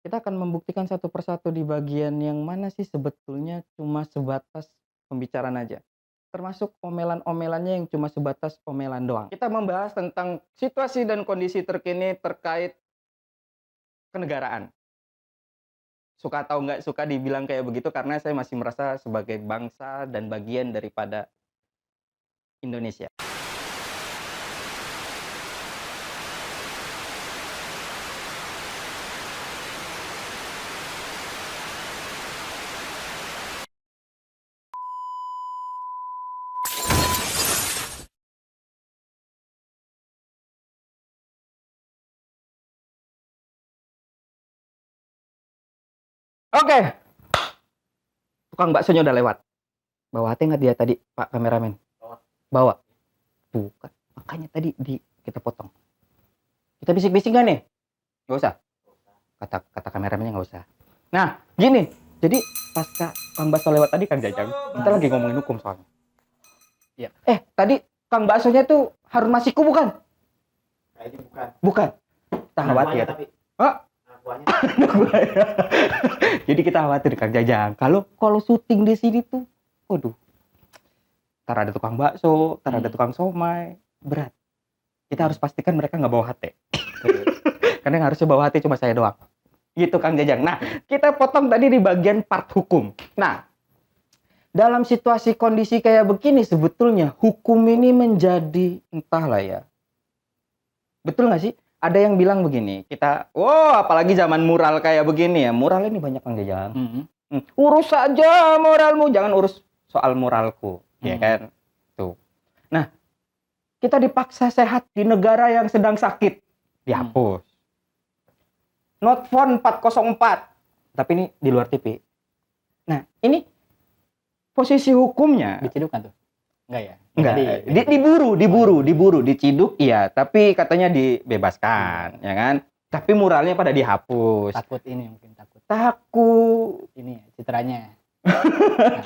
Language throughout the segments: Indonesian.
Kita akan membuktikan satu persatu di bagian yang mana sih sebetulnya cuma sebatas pembicaraan aja. Termasuk omelan-omelannya yang cuma sebatas omelan doang. Kita membahas tentang situasi dan kondisi terkini terkait kenegaraan. Suka atau nggak suka dibilang kayak begitu karena saya masih merasa sebagai bangsa dan bagian daripada Indonesia. Oke, tukang baksonya udah lewat. Bawa hati nggak dia tadi, Pak kameramen? Bawa. Bukan. Makanya tadi kita potong. Kita bisik-bisik nggak nih? Nggak usah. Kata kameramennya nggak usah. Nah, gini. Jadi pas Kang Bakso lewat tadi Kang Jajang, kita lagi ngomongin hukum soalnya. Iya. Tadi Kang Baksonya tuh Harun Masiku bukan? Kayaknya bukan. Bukan. Kita khawatir. Tapi. Oh, Akuannya. jadi kita khawatir Kang Jajang. Kalau syuting di sini tuh, waduh. Ntar ada tukang bakso, ntar ada tukang somai, berat. Kita harus pastikan mereka nggak bawa hati. Karena yang harusnya bawa hati cuma saya doang. Gitu Kang Jajang. Nah, kita potong tadi di bagian part hukum. Nah, dalam situasi kondisi kayak begini sebetulnya hukum ini menjadi entahlah ya. Betul nggak sih? Ada yang bilang begini, apalagi zaman mural kayak begini ya. Mural ini banyak Kang Jajang. Urus saja moralmu, jangan urus soal moralku, ya kan? Tuh. Nah, kita dipaksa sehat di negara yang sedang sakit, dihapus. Not found 404. Tapi ini di luar TV. Nah, ini posisi hukumnya Diciduk kan tuh? Enggak ya? enggak, diburu, diciduk iya, tapi katanya dibebaskan, ya kan? Tapi muralnya pada dihapus. Takut ini mungkin takut. Takut Ini ya, citranya.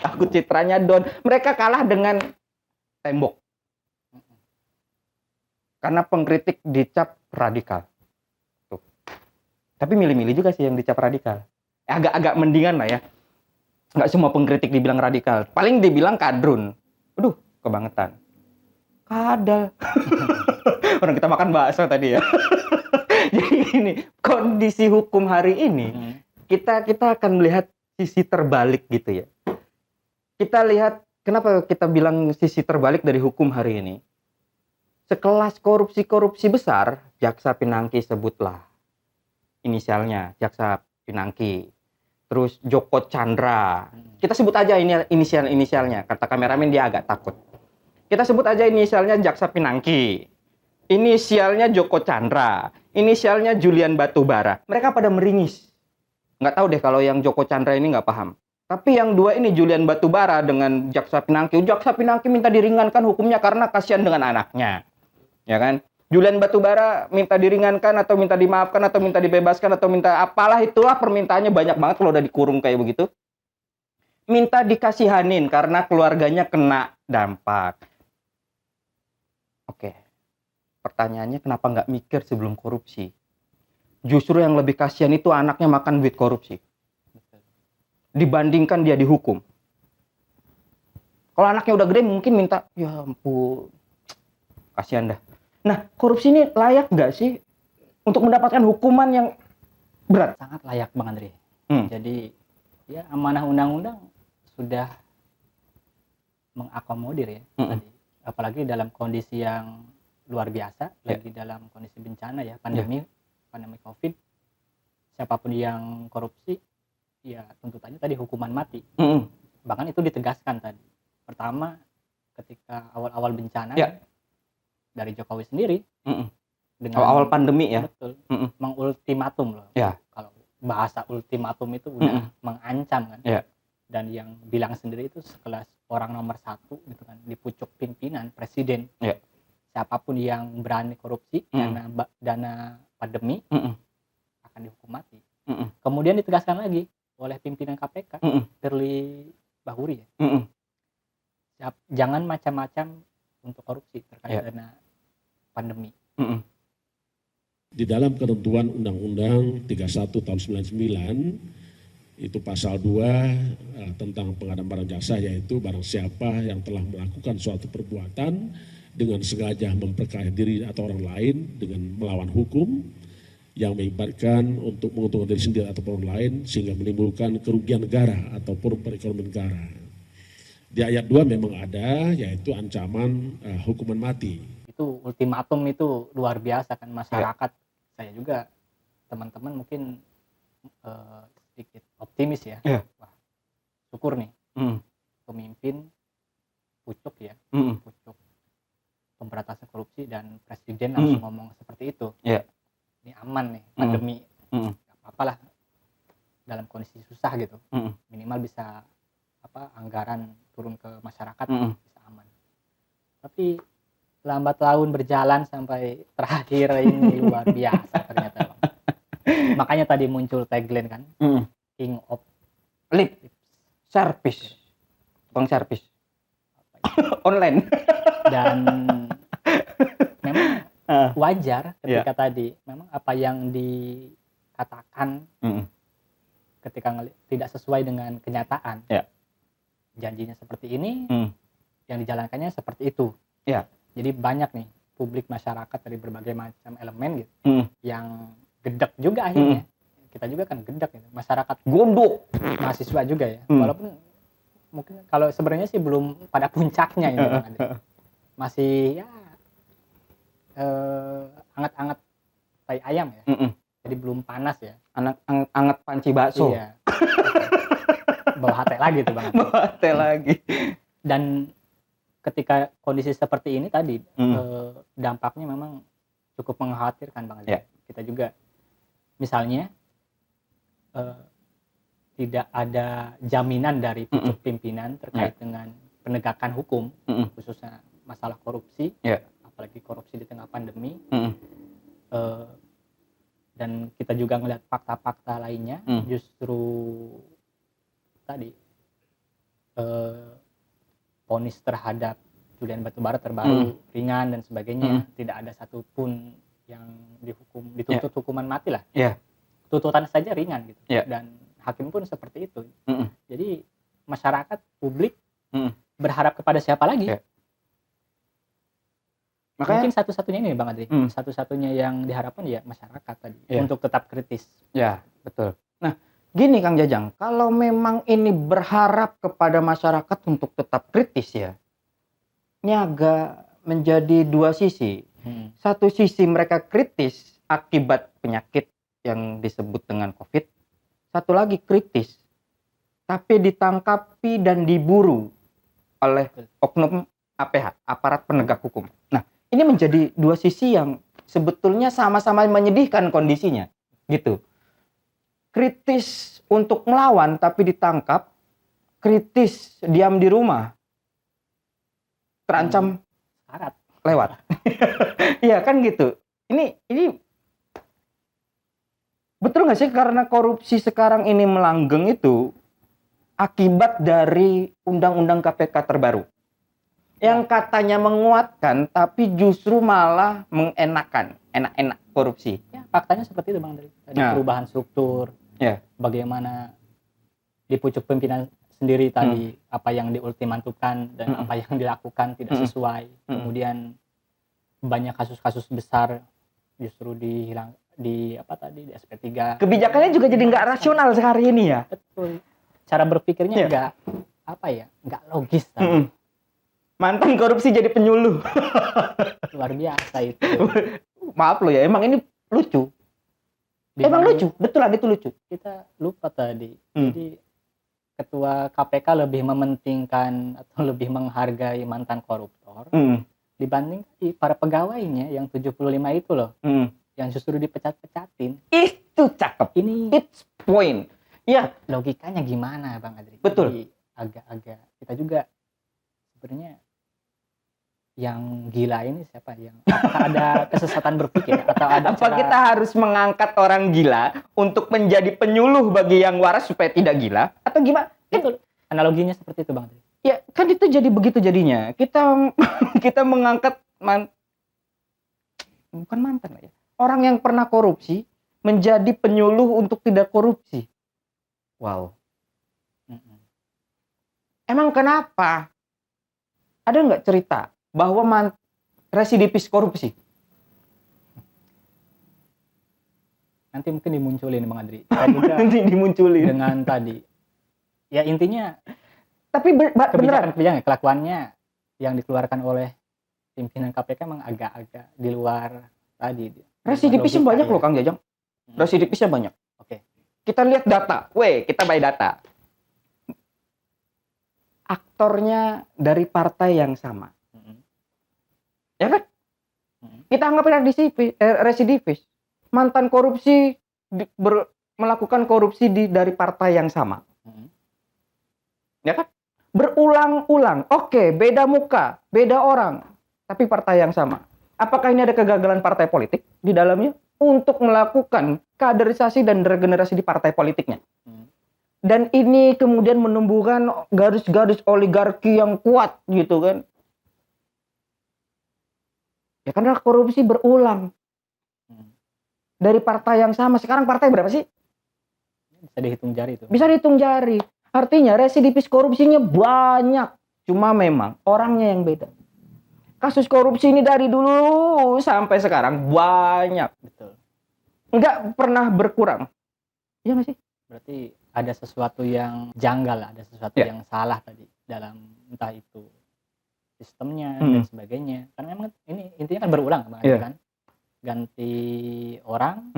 takut citranya down. Mereka kalah dengan tembok. Karena pengkritik dicap radikal. Tuh. Tapi milih-milih juga sih yang dicap radikal. Agak-agak mendingan lah ya. Nggak semua pengkritik dibilang radikal. Paling dibilang kadrun. Aduh, kebangetan. Kadal. Orang kita makan bakso tadi ya. Jadi ini kondisi hukum hari ini kita akan melihat sisi terbalik gitu ya. Kita lihat kenapa kita bilang sisi terbalik dari hukum hari ini. Sekelas korupsi besar, Jaksa Pinangki sebutlah inisialnya, Jaksa Pinangki. Terus Joko Chandra. Kita sebut aja ini inisialnya. Kata kameramen dia agak takut. Kita sebut aja inisialnya Jaksa Pinangki. Inisialnya Joko Chandra. Inisialnya Julian Batubara. Mereka pada meringis. Nggak tahu deh kalau yang Joko Chandra ini nggak paham. Tapi yang dua ini Julian Batubara dengan Jaksa Pinangki. Jaksa Pinangki minta diringankan hukumnya karena kasihan dengan anaknya. Ya kan? Julian Batubara minta diringankan atau minta dimaafkan atau minta dibebaskan atau minta apalah itulah permintaannya banyak banget kalau udah dikurung kayak begitu. Minta dikasihanin karena keluarganya kena dampak. Oke. Pertanyaannya kenapa nggak mikir sebelum korupsi? Justru yang lebih kasihan itu anaknya makan duit korupsi. Dibandingkan dia dihukum. Kalau anaknya udah gede mungkin minta, ya ampun, kasihan dah. Nah, korupsi ini layak nggak sih untuk mendapatkan hukuman yang berat? Sangat layak Bang Andre. Jadi ya amanah undang-undang sudah mengakomodir ya tadi. Apalagi dalam kondisi yang luar biasa, lagi dalam kondisi bencana ya, pandemi Covid. Siapapun yang korupsi ya tuntutannya tadi hukuman mati. Bahkan itu ditegaskan tadi. Pertama ketika awal-awal bencana dari Jokowi sendiri dengan awal pandemi ya, betul mengultimatum loh. Kalau bahasa ultimatum itu udah mengancam kan. Dan yang bilang sendiri itu sekelas orang nomor 1 gitu kan, di pucuk pimpinan presiden. Siapapun yang berani korupsi dana pandemi akan dihukum mati. Kemudian ditegaskan lagi oleh pimpinan KPK Firly Bahuri ya. Jangan macam-macam untuk korupsi terkait dana pandemi. Di dalam ketentuan Undang-Undang 31 tahun 99 itu pasal 2 tentang pengadaan barang jasa, yaitu barang siapa yang telah melakukan suatu perbuatan dengan sengaja memperkaya diri atau orang lain dengan melawan hukum yang mengibatkan untuk menguntungkan diri sendiri atau orang lain sehingga menimbulkan kerugian negara ataupun perekonomian negara. Di ayat 2 memang ada, yaitu ancaman hukuman mati. Itu ultimatum itu luar biasa kan masyarakat. Saya juga, teman-teman mungkin sedikit optimis ya. Wah, syukur nih pemimpin pucuk ya, pucuk pemberantasan korupsi dan presiden langsung ngomong seperti itu. Ini aman nih pandemi, nggak apa-apa lah dalam kondisi susah gitu, minimal bisa anggaran turun ke masyarakat bisa aman. Tapi lambat laun berjalan sampai terakhir ini luar biasa ternyata, Bang. Makanya tadi muncul tagline kan, King of Lip Service, Bang Service online. Dan memang wajar ketika tadi memang apa yang dikatakan ketika tidak sesuai dengan kenyataan, janjinya seperti ini, yang dijalankannya seperti itu. Jadi banyak nih publik masyarakat dari berbagai macam elemen gitu yang gedek juga akhirnya. Kita juga kan gedek gitu. Masyarakat gondok, mahasiswa juga ya. Walaupun mungkin kalau sebenarnya sih belum pada puncaknya ini Bang Andri. Masih ya anget-anget tai ayam ya. Jadi belum panas ya. Anget panci bakso. Iya. Bawa hati lagi tuh Bang. Bawa hati lagi. Dan ketika kondisi seperti ini tadi dampaknya memang cukup mengkhawatirkan Bang. Kita juga misalnya tidak ada jaminan dari pucuk pimpinan terkait dengan penegakan hukum, khususnya masalah korupsi, apalagi korupsi di tengah pandemi. Dan kita juga melihat fakta-fakta lainnya, justru tadi vonis terhadap Julian Batubara terbaru ringan dan sebagainya, tidak ada satupun yang dituntut hukuman mati lah. Tuntutan saja ringan gitu. Dan hakim pun seperti itu. Jadi masyarakat, publik berharap kepada siapa lagi? Makanya, mungkin satu-satunya ini Bang Adri, satu-satunya yang diharapkan ya masyarakat tadi untuk tetap kritis. Ya, betul. Nah, gini Kang Jajang, kalau memang ini berharap kepada masyarakat untuk tetap kritis ya, ini agak menjadi dua sisi. Satu sisi mereka kritis akibat penyakit yang disebut dengan COVID. Satu lagi kritis, tapi ditangkapi dan diburu oleh oknum APH, aparat penegak hukum. Nah, ini menjadi dua sisi yang sebetulnya sama-sama menyedihkan kondisinya, gitu. Kritis untuk melawan tapi ditangkap, kritis diam di rumah, terancam lewat. Iya kan gitu. Ini betul nggak sih karena korupsi sekarang ini melanggeng itu akibat dari undang-undang KPK terbaru yang katanya menguatkan tapi justru malah mengenakan, enak-enak korupsi. Ya, faktanya seperti itu Bang, dari perubahan struktur, bagaimana di pucuk pimpinan sendiri tadi apa yang diultimatumkan dan apa yang dilakukan tidak sesuai. Kemudian banyak kasus-kasus besar justru di SP3. Kebijakannya juga jadi nggak rasional sehari ini ya. Betul. Cara berpikirnya nggak logis. Mantan korupsi jadi penyuluh. Luar biasa itu. Maaf lo ya, emang ini lucu. Emang lucu, betulan itu lucu. Kita lupa tadi. Jadi ketua KPK lebih mementingkan atau lebih menghargai mantan koruptor dibanding para pegawainya yang 75 itu loh. Yang justru dipecat-pecatin. Itu cakep. It's point. Ya, logikanya gimana Bang Adri? Betul. Jadi agak-agak kita juga sebenarnya yang gila ini siapa yang ada kesesatan berpikir atau ada kita harus mengangkat orang gila untuk menjadi penyuluh bagi yang waras supaya tidak gila atau gimana? Betul. Analoginya seperti itu Bang Adri. Ya, kan itu jadi begitu jadinya. Kita mengangkat bukan mantan lah ya. orang yang pernah korupsi menjadi penyuluh untuk tidak korupsi. Wow. Emang kenapa? Ada nggak cerita bahwa residivis korupsi? Nanti mungkin dimunculin Bang Adri. Juga Nanti dimunculin. dengan tadi. Ya intinya. Tapi beneran kelakuannya yang dikeluarkan oleh pimpinan KPK emang agak-agak di luar tadi. Residivisnya banyak loh Kang Jajang. Residivisnya banyak. Oke. Kita lihat data. Kita by data. Aktornya dari partai yang sama. Ya kan? Kita anggap residivis. Mantan korupsi melakukan korupsi dari partai yang sama. Ya kan? Berulang-ulang. Oke, beda muka, beda orang, tapi partai yang sama. Apakah ini ada kegagalan partai politik di dalamnya untuk melakukan kaderisasi dan regenerasi di partai politiknya? Dan ini kemudian menumbuhkan garis-garis oligarki yang kuat gitu kan. Ya karena korupsi berulang. Dari partai yang sama. Sekarang partai berapa sih? Bisa dihitung jari itu. Bisa dihitung jari. Artinya residivis korupsinya banyak. Cuma memang orangnya yang beda. Kasus korupsi ini dari dulu sampai sekarang banyak. Betul. Nggak pernah berkurang. Iya nggak sih? Berarti ada sesuatu yang janggal, ada sesuatu yang salah tadi dalam entah itu sistemnya dan sebagainya. Karena memang ini intinya kan berulang kan. Ganti orang,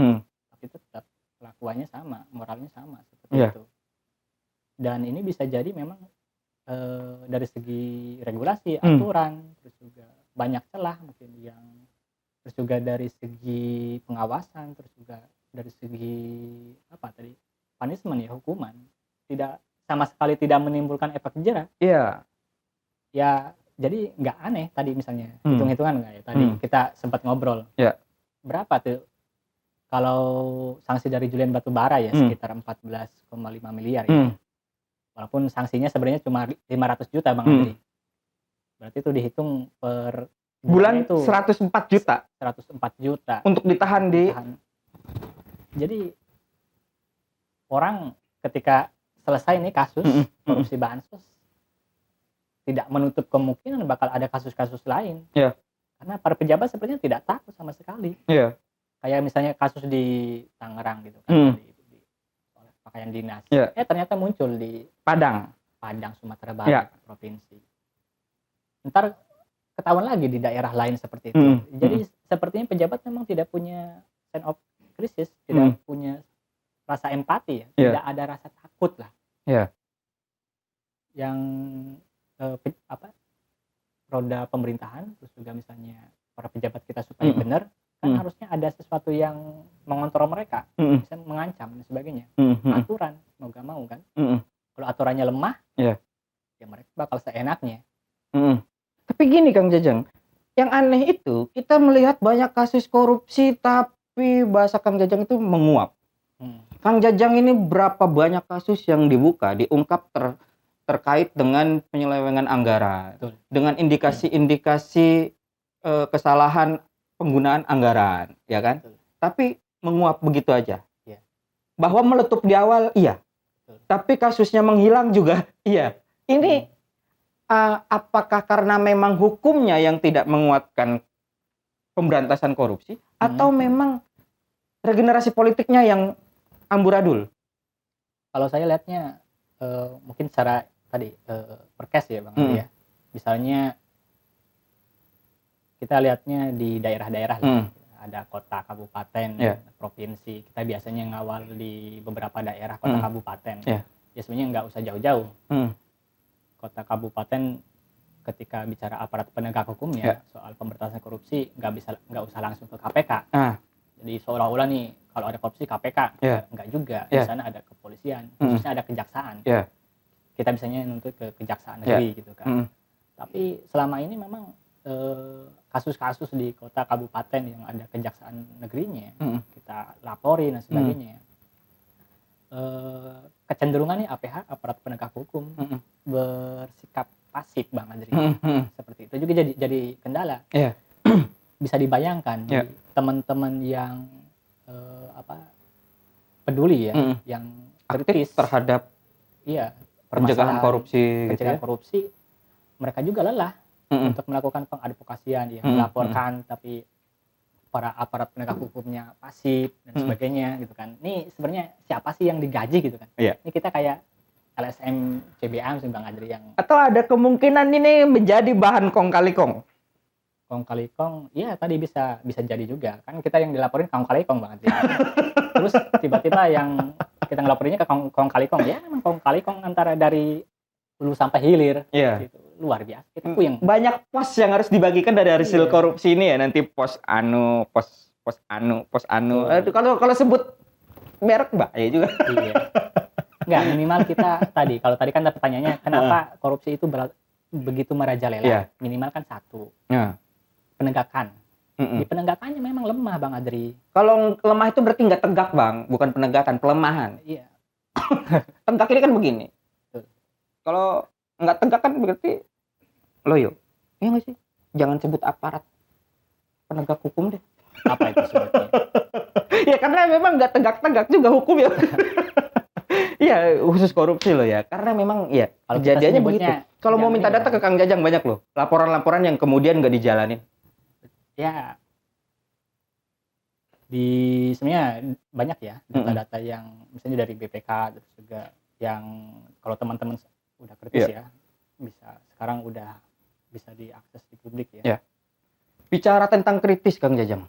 tapi tetap kelakuannya sama, moralnya sama seperti itu. Dan ini bisa jadi memang dari segi regulasi, aturan, terus juga banyak celah mungkin yang, terus juga dari segi pengawasan, terus juga dari segi apa tadi? Punishment ya, hukuman tidak sama sekali tidak menimbulkan efek jerah. Iya. Ya jadi nggak aneh tadi misalnya hitung-hitungan nggak ya tadi kita sempat ngobrol. Iya. Berapa tuh kalau sanksi dari Julian Batubara ya sekitar 14,5 miliar ya. Walaupun sanksinya sebenarnya cuma 500 juta Bang Andri. Berarti itu dihitung per bulan itu 104 juta. 104 juta. Untuk ditahan di. Jadi orang ketika selesai nih kasus korupsi bansos tidak menutup kemungkinan bakal ada kasus-kasus lain. Iya. Karena para pejabat sepertinya tidak takut sama sekali. Iya. Kayak misalnya kasus di Tangerang gitu kan, di pakaian dinas. Ternyata muncul di Padang Sumatera Barat, provinsi. Ntar ketahuan lagi di daerah lain seperti itu. Jadi sepertinya pejabat memang tidak punya sense of crisis, tidak punya rasa empati ya, tidak ada rasa takut lah. Yang roda pemerintahan, terus juga misalnya para pejabat kita supaya benar, kan harusnya ada sesuatu yang mengontrol mereka, bisa mengancam dan sebagainya. Aturan mau gak mau kan. Kalau aturannya lemah, ya mereka bakal seenaknya. Tapi gini Kang Jajang, yang aneh itu kita melihat banyak kasus korupsi tapi bahasa Kang Jajang itu menguap. Kang Jajang ini berapa banyak kasus yang diungkap terkait dengan penyelewengan anggaran. Betul. Dengan indikasi-indikasi kesalahan penggunaan anggaran, ya kan? Betul. Tapi menguap begitu aja. Ya. Bahwa meletup di awal, iya. Betul. Tapi kasusnya menghilang juga, iya. Ini apakah karena memang hukumnya yang tidak menguatkan pemberantasan korupsi, atau memang regenerasi politiknya yang amburadul? Kalau saya lihatnya mungkin secara tadi perkes ya Bang ya. Misalnya kita lihatnya di daerah-daerah ada kota, kabupaten, provinsi. Kita biasanya ngawal di beberapa daerah kota kabupaten. Ya sebenarnya nggak usah jauh-jauh. Kota kabupaten ketika bicara aparat penegak hukumnya soal pemberantasan korupsi nggak usah langsung ke KPK. Jadi seolah-olah nih kalau ada korupsi KPK, enggak juga. Di sana ada kepolisian, khususnya ada kejaksaan. Kita misalnya nuntut ke kejaksaan negeri gitu kan. Tapi selama ini memang kasus-kasus di kota kabupaten yang ada kejaksaan negerinya, kita laporin dan sebagainya. Kecenderungannya APH, aparat penegak hukum, bersikap pasif Bang Andri. Seperti itu juga jadi kendala. bisa dibayangkan Ya. teman-teman yang peduli ya, yang Aktif kritis terhadap iya pencegahan permasalahan korupsi gitu pencegahan ya. korupsi, mereka juga lelah untuk melakukan pengadvokasian ya, melaporkan tapi para aparat penegak hukumnya pasif dan sebagainya gitu kan. Ini sebenarnya siapa sih yang digaji gitu kan? Iya. Ini kita kayak LSM CBA misalnya Bang Adri yang Atau ada kemungkinan ini menjadi bahan kong kali kong. kong kali kong, ya tadi bisa jadi juga kan, kita yang dilaporin kong kali kong Bang Adri. Terus tiba-tiba yang kita ngelaporinnya ke kong kali kong, ya memang kong kali kong antara dari hulu sampai hilir. Iya. Gitu. Luar biasa. Kita puyeng. Banyak pos yang harus dibagikan dari hasil Iya. korupsi ini ya, nanti pos anu. Kalau sebut merek bahaya juga. Iya. Enggak, minimal kita kalau tadi kan pertanyaannya kenapa korupsi itu begitu merajalela? Iya. Minimal kan satu. Nah. Penegakan. Di penegakannya memang lemah Bang Adri. Kalau lemah itu berarti nggak tegak Bang, bukan penegakan, pelemahan. Iya. Tegak ini kan begini. Betul. Kalau nggak tegak kan berarti loyo. Iya nggak sih? Jangan sebut aparat penegak hukum deh. Apa itu sebetulnya? Ya karena memang nggak tegak-tegak juga hukum ya. Iya, khusus korupsi loh ya. Karena memang ya Kalau kita kejadiannya begitu. sebutnya Kalau mau minta jangan data ke Kang Jajang banyak loh. Laporan-laporan yang kemudian nggak dijalanin. Ya, sebenarnya banyak ya data-data yang misalnya dari BPK, terus juga yang kalau teman-teman udah kritis ya, sekarang udah bisa diakses di publik ya. Bicara tentang kritis Kang Jajang,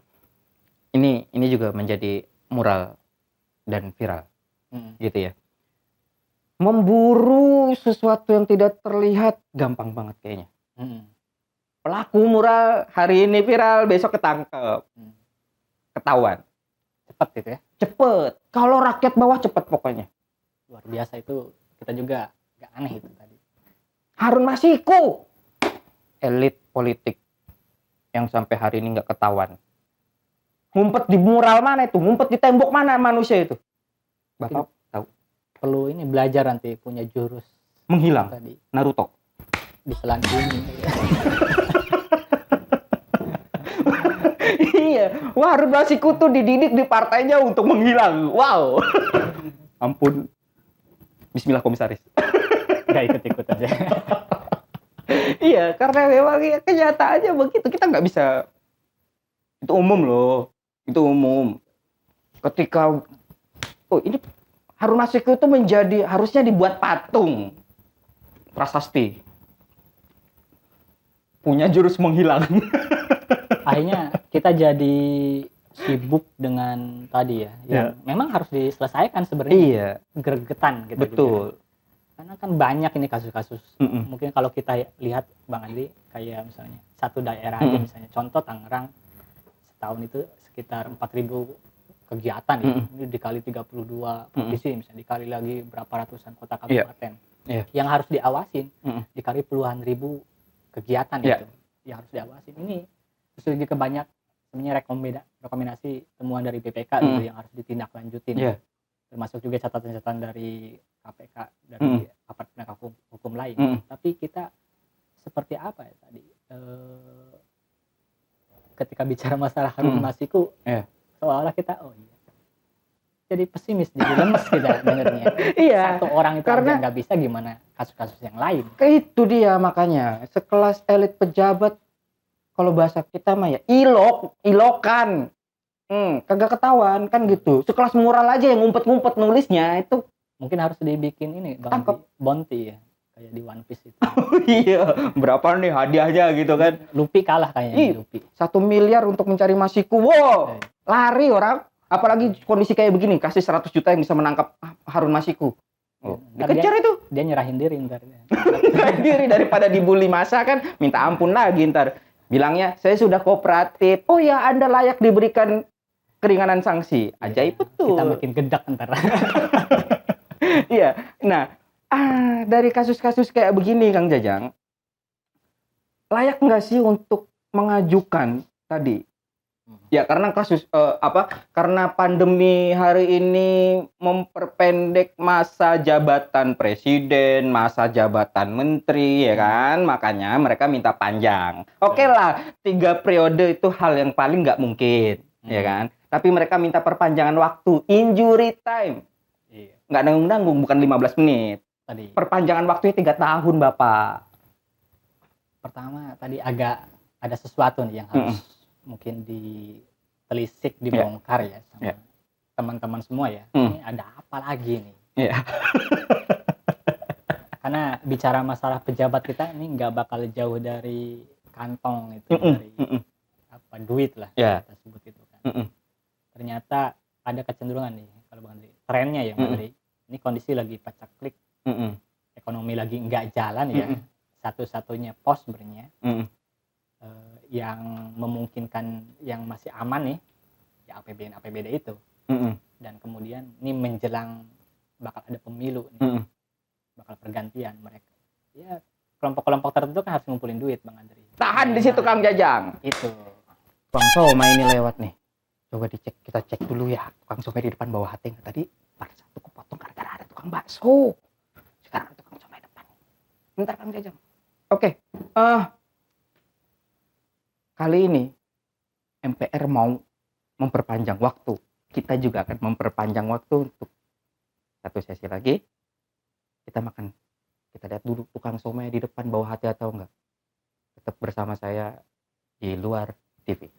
ini juga menjadi mural dan viral gitu ya. Memburu sesuatu yang tidak terlihat gampang banget kayaknya. Pelaku mural hari ini viral, besok ketangkep. Ketahuan. Cepet gitu ya. Cepet. Kalau rakyat bawah cepet pokoknya. Luar biasa itu, kita juga gak aneh itu tadi. Harun Masiku. Elit politik yang sampai hari ini nggak ketahuan. Ngumpet di mural mana itu? Ngumpet di tembok mana manusia itu? Bapak tahu. Perlu ini belajar nanti punya jurus Menghilang. tadi. Naruto. Diselan ini. Iya, wah Harun Masiku tuh dididik di partainya untuk menghilang. Wow. Ampun. Bismillah komisaris. Gak ikut-ikut aja. Iya, karena memang ya, kenyataannya begitu. Kita nggak bisa. Itu umum loh. Itu umum. Ketika ini Harun Masiku itu harusnya dibuat patung prasasti. Punya jurus menghilang. Akhirnya kita jadi sibuk dengan tadi ya, yang memang harus diselesaikan sebenarnya. Iya. Gregetan gitu. Betul. Juga. Karena kan banyak ini kasus-kasus. Mungkin kalau kita lihat Bang Andi, kayak misalnya satu daerah aja misalnya, contoh Tangerang, setahun itu sekitar 4.000 kegiatan ya. Ini dikali 32 provinsi misalnya, dikali lagi berapa ratusan kota kabupaten. Yang harus diawasin, dikali puluhan ribu kegiatan itu yang harus diawasin. Ini terus lagi kebanyak sebenarnya rekomendasi temuan dari BPK gitu yang harus ditindaklanjutin. Termasuk juga catatan-catatan dari KPK, dari aparat penegak hukum lain. Tapi kita seperti apa ya tadi? Ketika bicara masalah Harun Masiku, seolah-olah kita jadi pesimis, jadi lemes kita dengarnya. Satu orang itu karena nggak bisa, gimana kasus-kasus yang lain? Itu dia makanya sekelas elit pejabat, kalau bahasa kita mah ya ilokan. Kagak ketahuan kan gitu. Sekelas mural aja yang ngumpet-ngumpet nulisnya itu. Mungkin harus dibikin ini Bang, bounty ya, kayak di One Piece itu. Iya, berapa nih hadiahnya gitu kan. Luffy kalah kayaknya. Luffy 1 miliar untuk mencari Masiku. Wow, lari orang. Apalagi kondisi kayak begini, kasih 100 juta yang bisa menangkap Harun Masiku. Dikejar itu. Dia nyerahin diri ntar. Nyerahin diri daripada dibully massa kan, minta ampun lagi ntar. Bilangnya, saya sudah kooperatif. Oh ya, Anda layak diberikan keringanan sanksi. Ajaib betul. Kita makin gedak ntar. Iya. Nah, dari kasus-kasus kayak begini Kang Jajang, layak nggak sih untuk mengajukan tadi Ya karena karena pandemi hari ini memperpendek masa jabatan presiden, masa jabatan menteri, ya kan? Makanya mereka minta panjang. Oke lah, 3 periode itu hal yang paling nggak mungkin, ya kan? Tapi mereka minta perpanjangan waktu, injury time. Iya. Nggak nanggung-nanggung, bukan 15 menit. Tadi. Perpanjangan waktunya 3 tahun, Bapak. Pertama, tadi agak ada sesuatu nih yang harus mungkin ditelisik, dibongkar ya sama teman-teman semua ya. Ini ada apa lagi nih? Iya. Karena bicara masalah pejabat kita ini nggak bakal jauh dari kantong itu, dari duit lah kita sebut itu kan. Ternyata ada kecenderungan nih kalau Bang Andri, trennya ya Bang Andri. Ini kondisi lagi pacaklik, ekonomi lagi nggak jalan ya. Satu-satunya pos sebenarnya yang memungkinkan, yang masih aman nih ya APBD itu. Dan kemudian ini menjelang bakal ada pemilu nih, bakal pergantian mereka. Ya kelompok-kelompok tertentu kan harus ngumpulin duit Bang Andri. Tahan di situ Kang Jajang. Itu. Tukang somai ini lewat nih. Coba kita cek dulu ya. Tukang somai di depan bawah hati. Tadi pada satu kepotong gara-gara ada tukang bakso. Sekarang tukang somai depan. Bentar Kang Jajang. Oke. Kali ini MPR mau memperpanjang waktu. Kita juga akan memperpanjang waktu untuk satu sesi lagi. Kita makan. Kita lihat dulu tukang somai di depan bawah hati atau enggak. Tetap bersama saya di Luar TV.